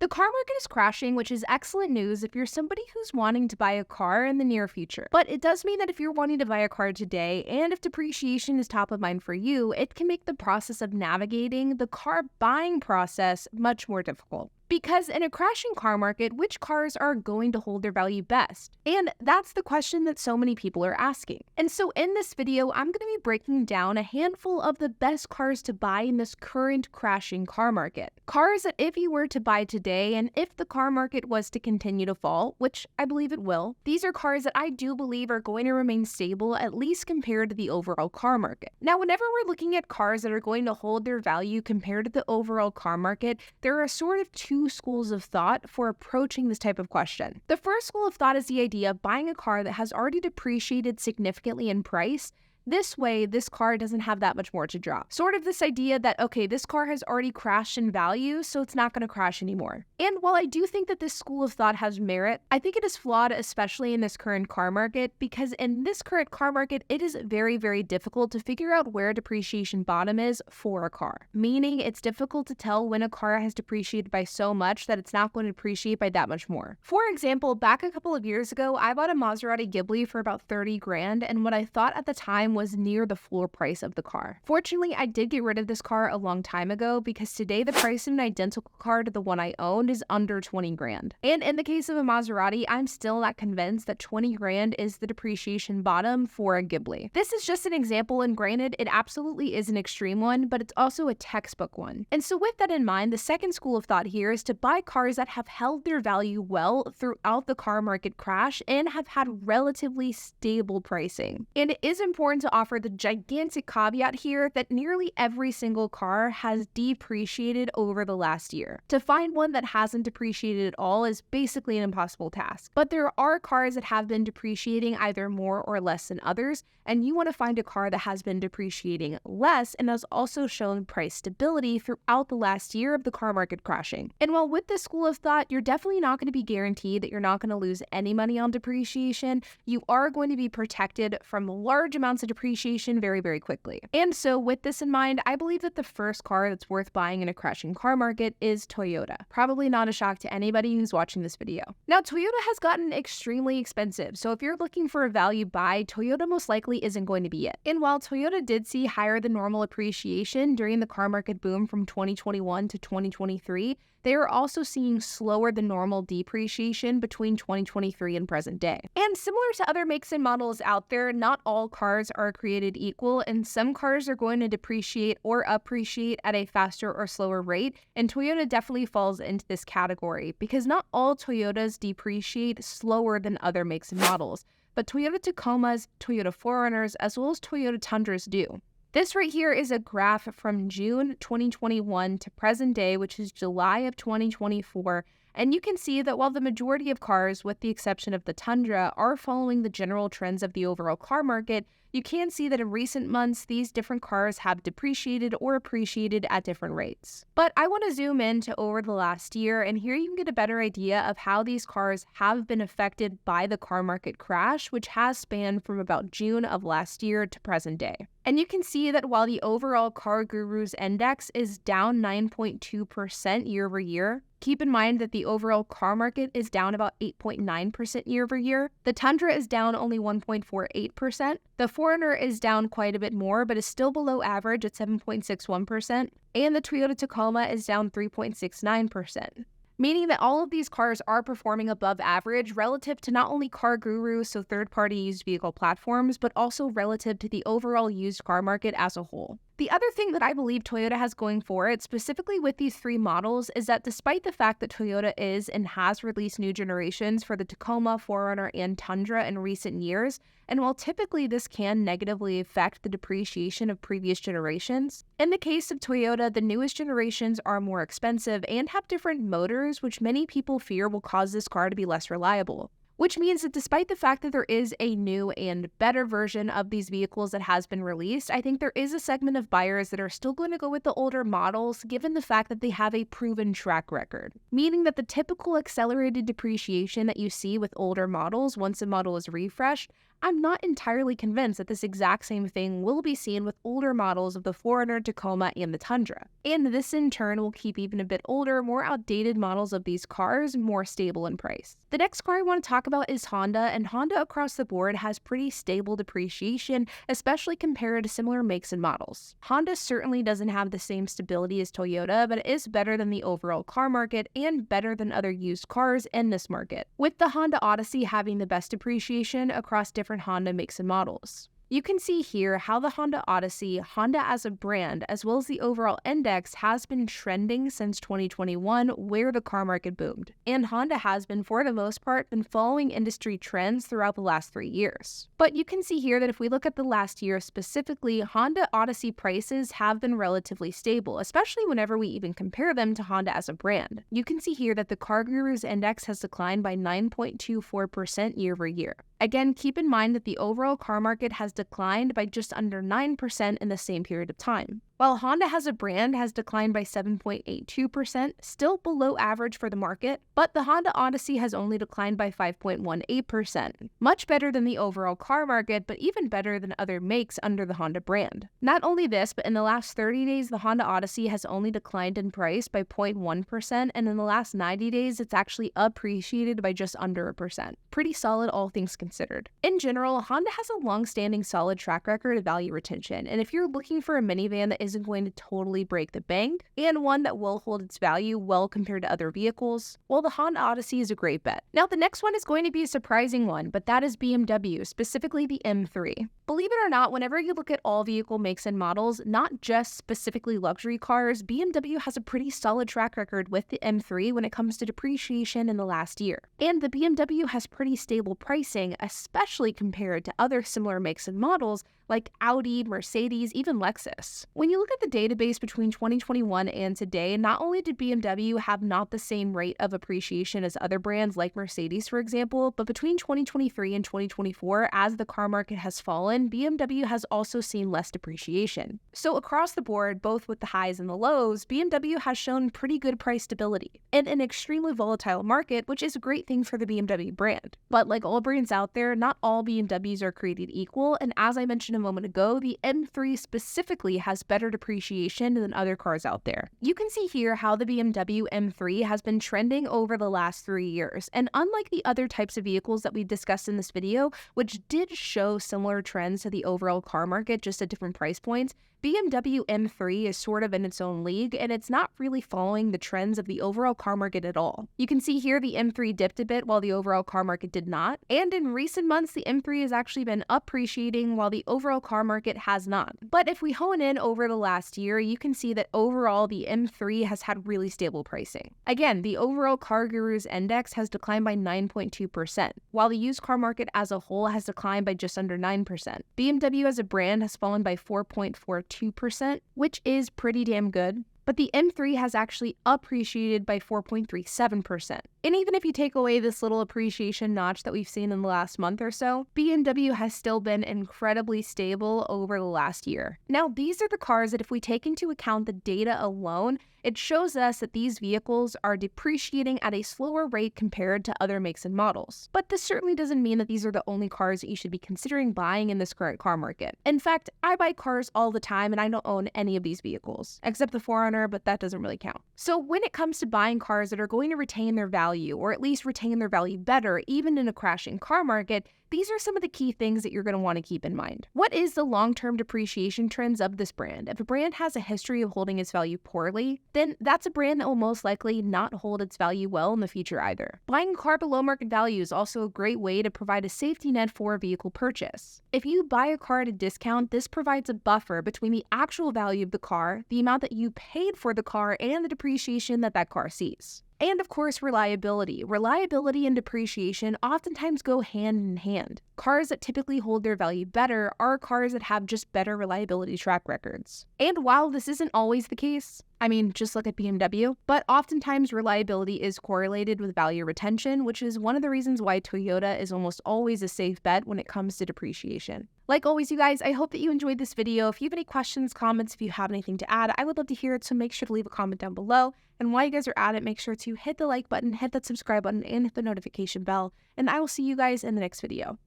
The car market is crashing, which is excellent news if you're somebody who's wanting to buy a car in the near future. But it does mean that if you're wanting to buy a car today, and if depreciation is top of mind for you, it can make the process of navigating the car buying process much more difficult. Because in a crashing car market, which cars are going to hold their value best? And that's the question that so many people are asking. And so in this video, I'm going to be breaking down a handful of the best cars to buy in this current crashing car market. Cars that if you were to buy today, and if the car market was to continue to fall, which I believe it will, these are cars that I do believe are going to remain stable, at least compared to the overall car market. Now, whenever we're looking at cars that are going to hold their value compared to the overall car market, there are sort of two schools of thought for approaching this type of question. The first school of thought is the idea of buying a car that has already depreciated significantly in price. This way, this car doesn't have that much more to drop. Sort of this idea that, okay, this car has already crashed in value, so it's not going to crash anymore. And while I do think that this school of thought has merit, I think it is flawed, especially in this current car market, because in this current car market, it is very, very difficult to figure out where depreciation bottom is for a car. Meaning, it's difficult to tell when a car has depreciated by so much that it's not going to depreciate by that much more. For example, back a couple of years ago, I bought a Maserati Ghibli for about 30 grand, and what I thought at the time was near the floor price of the car. Fortunately, I did get rid of this car a long time ago because today the price of an identical car to the one I owned is under 20 grand. And in the case of a Maserati, I'm still not convinced that 20 grand is the depreciation bottom for a Ghibli. This is just an example, and granted, it absolutely is an extreme one, but it's also a textbook one. And so with that in mind, the second school of thought here is to buy cars that have held their value well throughout the car market crash and have had relatively stable pricing. And it is important to offer the gigantic caveat here that nearly every single car has depreciated over the last year. To find one that hasn't depreciated at all is basically an impossible task. But there are cars that have been depreciating either more or less than others, and you want to find a car that has been depreciating less and has also shown price stability throughout the last year of the car market crashing. And while with this school of thought, you're definitely not going to be guaranteed that you're not going to lose any money on depreciation, you are going to be protected from large amounts of depreciation very, very quickly. And so with this in mind, I believe that the first car that's worth buying in a crashing car market is Toyota. Probably not a shock to anybody who's watching this video. Now, Toyota has gotten extremely expensive, so if you're looking for a value buy, Toyota most likely isn't going to be it. And while Toyota did see higher than normal appreciation during the car market boom from 2021 to 2023, they are also seeing slower than normal depreciation between 2023 and present day. And similar to other makes and models out there, not all cars are created equal, and some cars are going to depreciate or appreciate at a faster or slower rate, and Toyota definitely falls into this category because not all Toyotas depreciate slower than other makes and models, but Toyota Tacomas, Toyota 4Runners, as well as Toyota Tundras do. This right here is a graph from June 2021 to present day, which is July of 2024. And you can see that while the majority of cars, with the exception of the Tundra, are following the general trends of the overall car market, you can see that in recent months, these different cars have depreciated or appreciated at different rates. But I want to zoom in to over the last year, and here you can get a better idea of how these cars have been affected by the car market crash, which has spanned from about June of last year to present day. And you can see that while the overall Car Gurus index is down 9.2% year over year, keep in mind that the overall car market is down about 8.9% year over year. The Tundra is down only 1.48%. The 4Runner is down quite a bit more, but is still below average at 7.61%. And the Toyota Tacoma is down 3.69%. Meaning that all of these cars are performing above average relative to not only Car Gurus, so third-party used vehicle platforms, but also relative to the overall used car market as a whole. The other thing that I believe Toyota has going for it, specifically with these three models, is that despite the fact that Toyota is and has released new generations for the Tacoma, 4Runner, and Tundra in recent years, and while typically this can negatively affect the depreciation of previous generations, in the case of Toyota, the newest generations are more expensive and have different motors, which many people fear will cause this car to be less reliable. Which means that despite the fact that there is a new and better version of these vehicles that has been released, I think there is a segment of buyers that are still going to go with the older models given the fact that they have a proven track record. Meaning that the typical accelerated depreciation that you see with older models once a model is refreshed, I'm not entirely convinced that this exact same thing will be seen with older models of the 4Runner, Tacoma, and the Tundra. And this in turn will keep even a bit older, more outdated models of these cars more stable in price. The next car I want to talk about is Honda, and Honda across the board has pretty stable depreciation, especially compared to similar makes and models. Honda certainly doesn't have the same stability as Toyota, but it is better than the overall car market and better than other used cars in this market, with the Honda Odyssey having the best depreciation across different Honda makes and models. You can see here how the Honda Odyssey, Honda as a brand, as well as the overall index has been trending since 2021, where the car market boomed. And Honda has been, for the most part, been following industry trends throughout the last 3 years. But you can see here that if we look at the last year specifically, Honda Odyssey prices have been relatively stable, especially whenever we even compare them to Honda as a brand. You can see here that the CarGurus index has declined by 9.24% year over year. Again, keep in mind that the overall car market has declined by just under 9% in the same period of time. While Honda as a brand has declined by 7.82%, still below average for the market, but the Honda Odyssey has only declined by 5.18%. Much better than the overall car market, but even better than other makes under the Honda brand. Not only this, but in the last 30 days, the Honda Odyssey has only declined in price by 0.1%, and in the last 90 days, it's actually appreciated by just under 1%. Pretty solid, all things considered. In general, Honda has a long-standing solid track record of value retention, and if you're looking for a minivan that isn't going to totally break the bank, and one that will hold its value well compared to other vehicles, well, the Honda Odyssey is a great bet. Now, the next one is going to be a surprising one, but that is BMW, specifically the M3. Believe it or not, whenever you look at all vehicle makes and models, not just specifically luxury cars, BMW has a pretty solid track record with the M3 when it comes to depreciation in the last year. And the BMW has pretty stable pricing, especially compared to other similar makes and models like Audi, Mercedes, even Lexus. When you look at the database between 2021 and today, not only did BMW have not the same rate of appreciation as other brands like Mercedes, for example, but between 2023 and 2024, as the car market has fallen, BMW has also seen less depreciation. So across the board, both with the highs and the lows, BMW has shown pretty good price stability in an extremely volatile market, which is a great thing for the BMW brand. But like all brands out there, not all BMWs are created equal, and as I mentioned a moment ago, the M3 specifically has better depreciation than other cars out there. You can see here how the BMW M3 has been trending over the last 3 years, and unlike the other types of vehicles that we discussed in this video, which did show similar trends to the overall car market just at different price points, BMW M3 is sort of in its own league, and it's not really following the trends of the overall car market at all. You can see here the M3 dipped a bit while the overall car market did not, and in recent months the M3 has actually been appreciating while the overall car market has not. But if we hone in over the last year, you can see that overall the M3 has had really stable pricing. Again, the overall CarGurus index has declined by 9.2%, while the used car market as a whole has declined by just under 9%. BMW as a brand has fallen by 4.42%, which is pretty damn good. But the M3 has actually appreciated by 4.37%. And even if you take away this little appreciation notch that we've seen in the last month or so, BMW has still been incredibly stable over the last year. Now, these are the cars that if we take into account the data alone, it shows us that these vehicles are depreciating at a slower rate compared to other makes and models. But this certainly doesn't mean that these are the only cars that you should be considering buying in this current car market. In fact, I buy cars all the time and I don't own any of these vehicles, except the 4Runner, but that doesn't really count. So when it comes to buying cars that are going to retain their value, or at least retain their value better, even in a crashing car market, these are some of the key things that you're going to want to keep in mind. What is the long-term depreciation trends of this brand? If a brand has a history of holding its value poorly, then that's a brand that will most likely not hold its value well in the future either. Buying a car below market value is also a great way to provide a safety net for a vehicle purchase. If you buy a car at a discount, this provides a buffer between the actual value of the car, the amount that you paid for the car, and the depreciation that that car sees. And of course, reliability. Reliability and depreciation oftentimes go hand in hand. Cars that typically hold their value better are cars that have just better reliability track records. And while this isn't always the case, I mean, just look at BMW, but oftentimes reliability is correlated with value retention, which is one of the reasons why Toyota is almost always a safe bet when it comes to depreciation. Like always, you guys, I hope that you enjoyed this video. If you have any questions, comments, if you have anything to add, I would love to hear it, so make sure to leave a comment down below. And while you guys are at it, make sure to hit the like button, hit that subscribe button, and hit the notification bell. And I will see you guys in the next video.